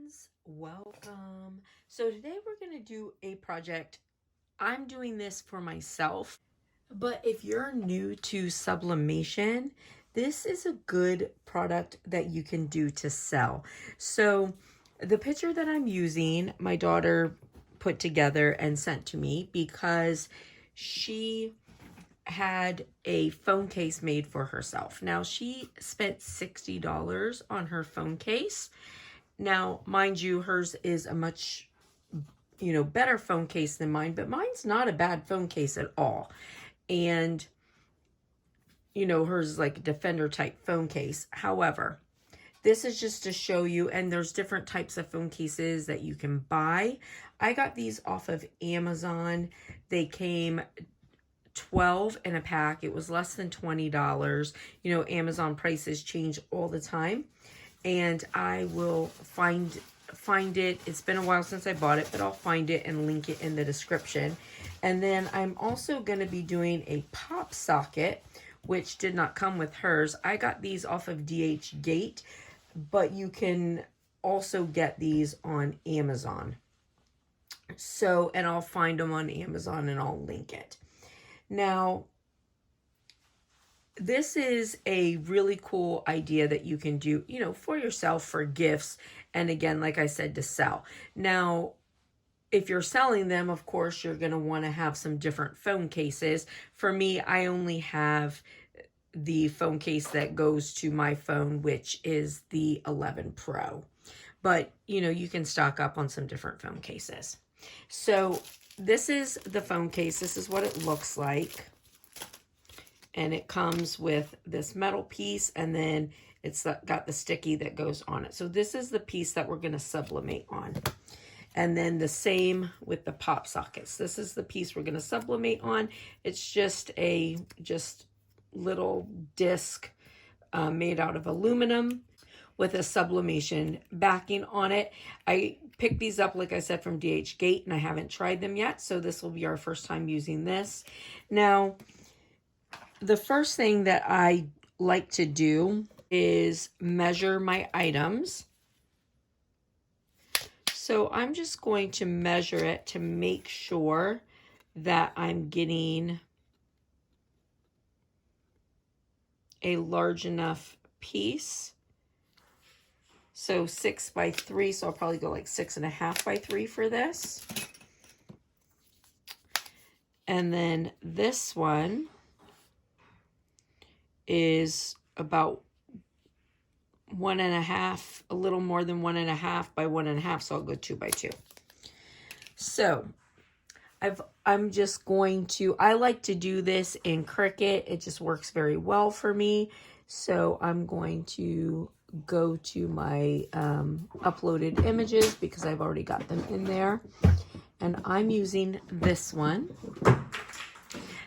friends, welcome. So today we're going to do a project. I'm doing this for myself, but if you're new to sublimation, this is a good product that you can do to sell. So the picture that I'm using, my daughter put together and sent to me because she had a phone case made for herself. Now she spent $60 on her phone case. Now, mind you, hers is a much, better phone case than mine, but mine's not a bad phone case at all. And, hers is like a Defender type phone case. However, this is just to show you, and there's different types of phone cases that you can buy. I got these off of Amazon. They came 12 in a pack. It was less than $20. Amazon prices change all the time. And I will find it. It's been a while since I bought it, but I'll find it and link it in the description. And then I'm also going to be doing a pop socket, which did not come with hers. I got these off of DH Gate, but you can also get these on Amazon. So, and I'll find them on Amazon and I'll link it. Now, this is a really cool idea that you can do, for yourself, for gifts. And again, like I said, to sell. Now, if you're selling them, of course, you're going to want to have some different phone cases. For me, I only have the phone case that goes to my phone, which is the 11 Pro. But, you can stock up on some different phone cases. So this is the phone case. This is what it looks like. And it comes with this metal piece, and then it's got the sticky that goes on it. So this is the piece that we're going to sublimate on. And then the same with the pop sockets. This is the piece we're going to sublimate on. It's just a little disc made out of aluminum with a sublimation backing on it. I picked these up, like I said, from DH Gate, and I haven't tried them yet. So this will be our first time using this. Now, the first thing that I like to do is measure my items. So I'm just going to measure it to make sure that I'm getting a large enough piece. So 6 by 3, so I'll probably go like 6.5 by 3 for this. And then this one is about 1.5, a little more than 1.5 by 1.5, so I'll go 2 by 2. So I'm just going to, I like to do this in Cricut. It just works very well for me. So I'm going to go to my uploaded images because I've already got them in there. And I'm using this one.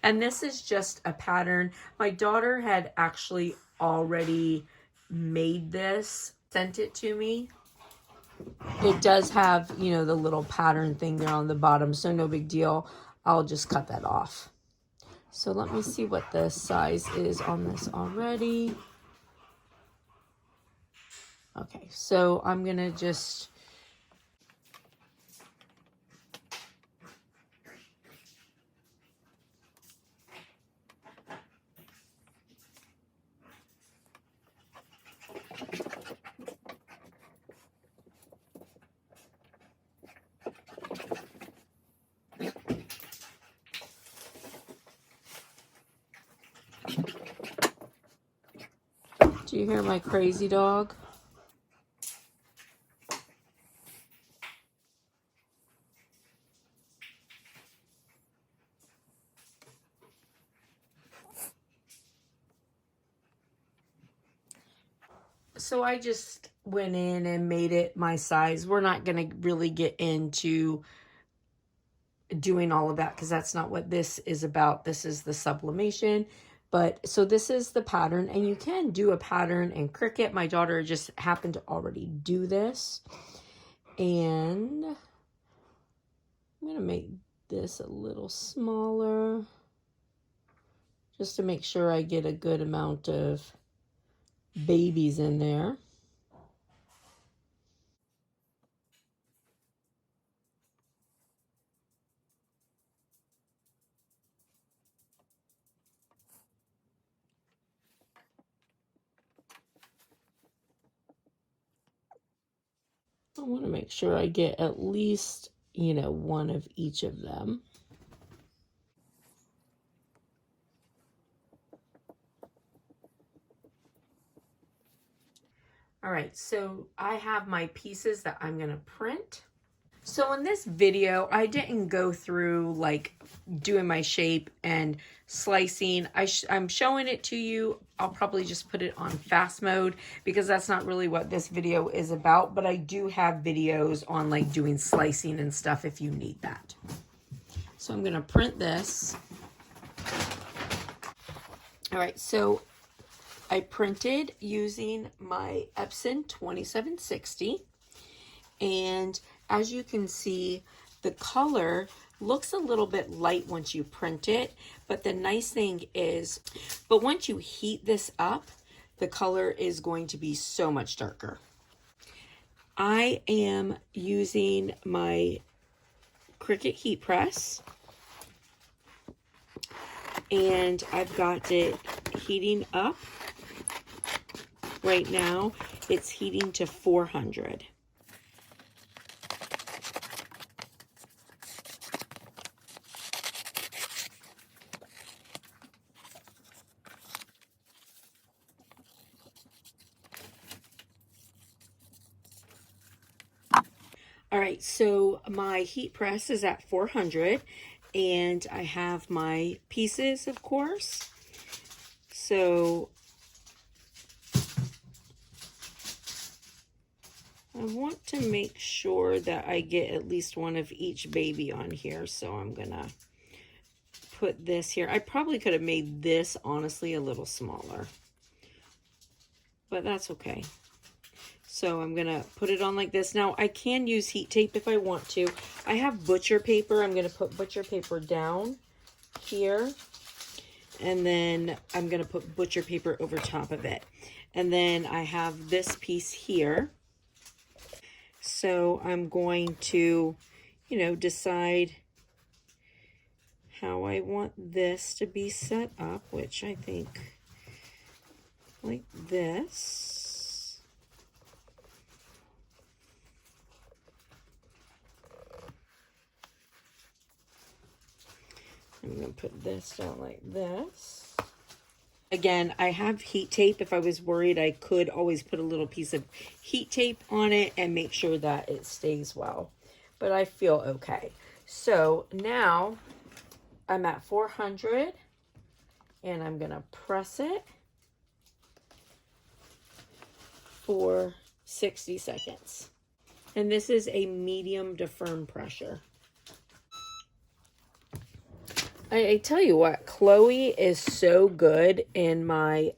And this is just a pattern. My daughter had actually already made this, sent it to me. It does have, the little pattern thing there on the bottom, so no big deal. I'll just cut that off. So let me see what the size is on this already. Okay, so I'm gonna just do you hear my crazy dog? So I just went in and made it my size. We're not going to really get into doing all of that because that's not what this is about. This is the sublimation. But so this is the pattern, and you can do a pattern in Cricut. My daughter just happened to already do this. And I'm going to make this a little smaller just to make sure I get a good amount of babies in there. I want to make sure I get at least, you know, one of each of them. All right, so I have my pieces that I'm gonna print. So in this video, I didn't go through like doing my shape and slicing. I'm showing it to you. I'll probably just put it on fast mode because that's not really what this video is about, but I do have videos on like doing slicing and stuff if you need that. So I'm gonna print this. All right, so I printed using my Epson 2760, and as you can see, the color looks a little bit light once you print it, but the nice thing is, but once you heat this up, the color is going to be so much darker. I am using my Cricut heat press, and I've got it heating up. Right now, it's heating to 400. All right, so my heat press is at 400, and I have my pieces, of course. So I want to make sure that I get at least one of each baby on here. So I'm gonna put this here. I probably could have made this, honestly, a little smaller, but that's okay. So I'm gonna put it on like this. Now I can use heat tape if I want to. I have butcher paper. I'm gonna put butcher paper down here, and then I'm gonna put butcher paper over top of it. And then I have this piece here. So I'm going to, you know, decide how I want this to be set up, which I think like this. I'm going to put this down like this. Again, I have heat tape. If I was worried, I could always put a little piece of heat tape on it and make sure that it stays well. But I feel okay. So now I'm at 400, and I'm going to press it for 60 seconds. And this is a medium to firm pressure. I tell you what, Chloe is so good in my,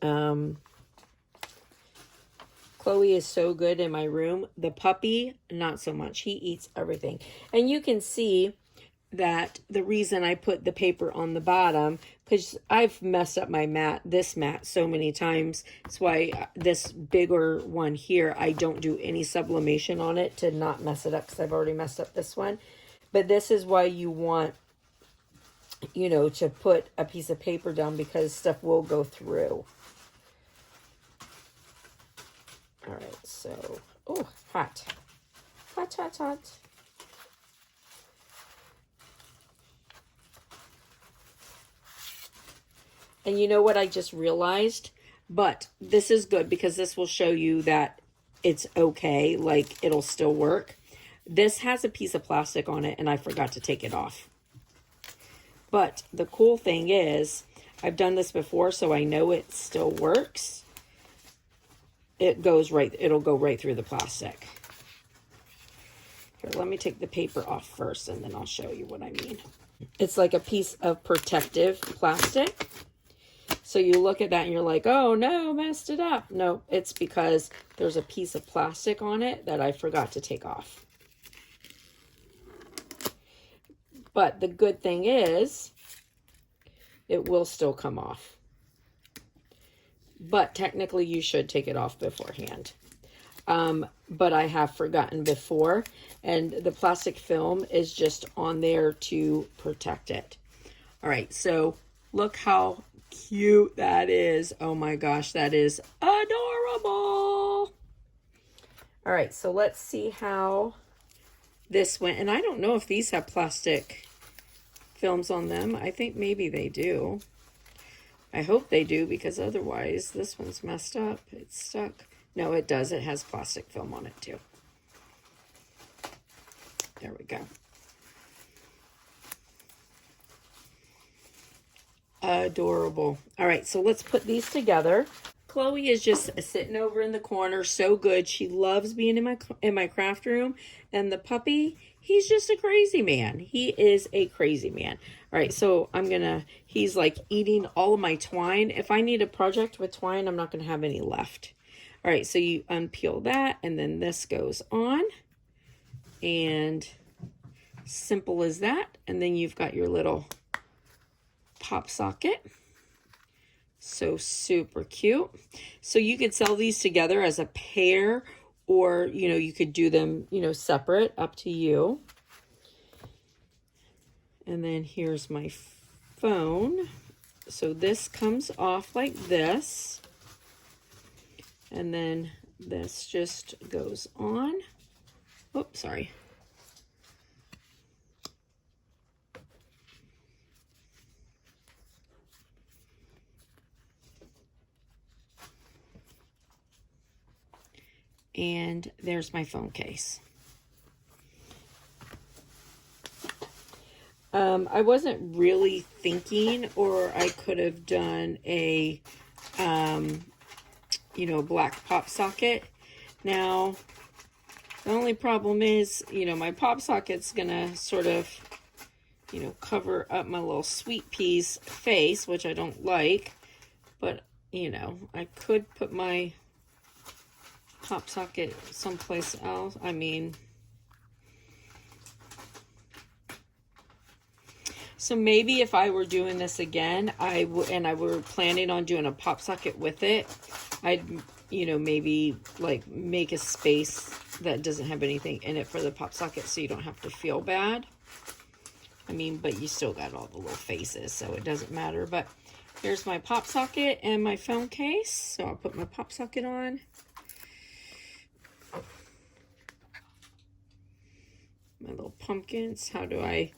Chloe is so good in my room. The puppy, not so much. He eats everything. And you can see that the reason I put the paper on the bottom, because I've messed up my mat, this mat, so many times. That's why this bigger one here, I don't do any sublimation on it to not mess it up, because I've already messed up this one. But this is why you want, you know, to put a piece of paper down, because stuff will go through. All right, so, oh, hot. Hot, hot, hot. And you know what I just realized? But this is good because this will show you that it's okay, like it'll still work. This has a piece of plastic on it, and I forgot to take it off. But the cool thing is, I've done this before, so I know it still works. It'll go right through the plastic. Here, let me take the paper off first, and then I'll show you what I mean. It's like a piece of protective plastic. So you look at that and you're like, oh no, messed it up. No, it's because there's a piece of plastic on it that I forgot to take off. But the good thing is, it will still come off. But technically, you should take it off beforehand. But I have forgotten before, and the plastic film is just on there to protect it. All right, so look how cute that is. Oh my gosh, that is adorable. All right, so let's see how this went. And I don't know if these have plastic films on them. I think maybe they do. I hope they do, because otherwise this one's messed up. It's stuck. No, it does. It has plastic film on it too. There we go. Adorable. All right, so let's put these together. Chloe is just sitting over in the corner, so good. She loves being in my craft room. And the puppy, he's just a crazy man. He is a crazy man. All right, so he's like eating all of my twine. If I need a project with twine, I'm not gonna have any left. All right, so you unpeel that, and then this goes on. And simple as that. And then you've got your little pop socket. So super cute. So you could sell these together as a pair, or, you know, you could do them, you know, separate, up to you. And then here's my phone. So this comes off like this. And then this just goes on. Oops, sorry. And there's my phone case. I wasn't really thinking, or I could have done a, you know, black pop socket. Now, the only problem is, you know, my pop socket's gonna sort of, you know, cover up my little sweet pea's face, which I don't like. But, you know, I could put my pop socket someplace else. I mean, so maybe if I were doing this again, and I were planning on doing a pop socket with it, I'd, you know, maybe like make a space that doesn't have anything in it for the pop socket, so you don't have to feel bad. I mean, but you still got all the little faces, so it doesn't matter. But here's my pop socket and my phone case. So I'll put my pop socket on. My little pumpkins. How do I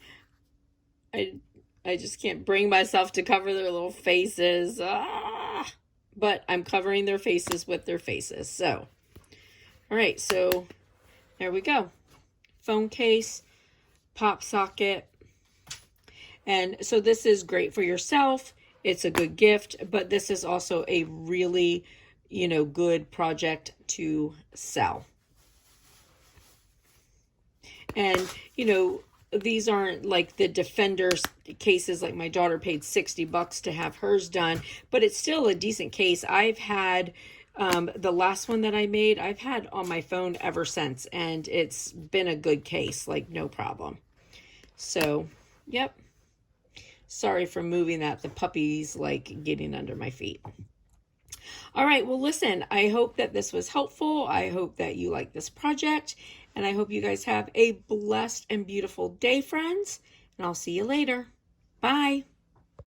just can't bring myself to cover their little faces. But I'm covering their faces with their faces. So, all right, so there we go. Phone case, pop socket. And so this is great for yourself. It's a good gift, but this is also a really, you know, good project to sell. And, you know, these aren't like the Defenders cases. Like my daughter paid $60 to have hers done, but it's still a decent case. I've had the last one that I made, I've had on my phone ever since, and it's been a good case, like no problem. So, yep. Sorry for moving that. The puppy's like getting under my feet. All right, well, listen, I hope that this was helpful. I hope that you like this project, and I hope you guys have a blessed and beautiful day, friends, and I'll see you later. Bye.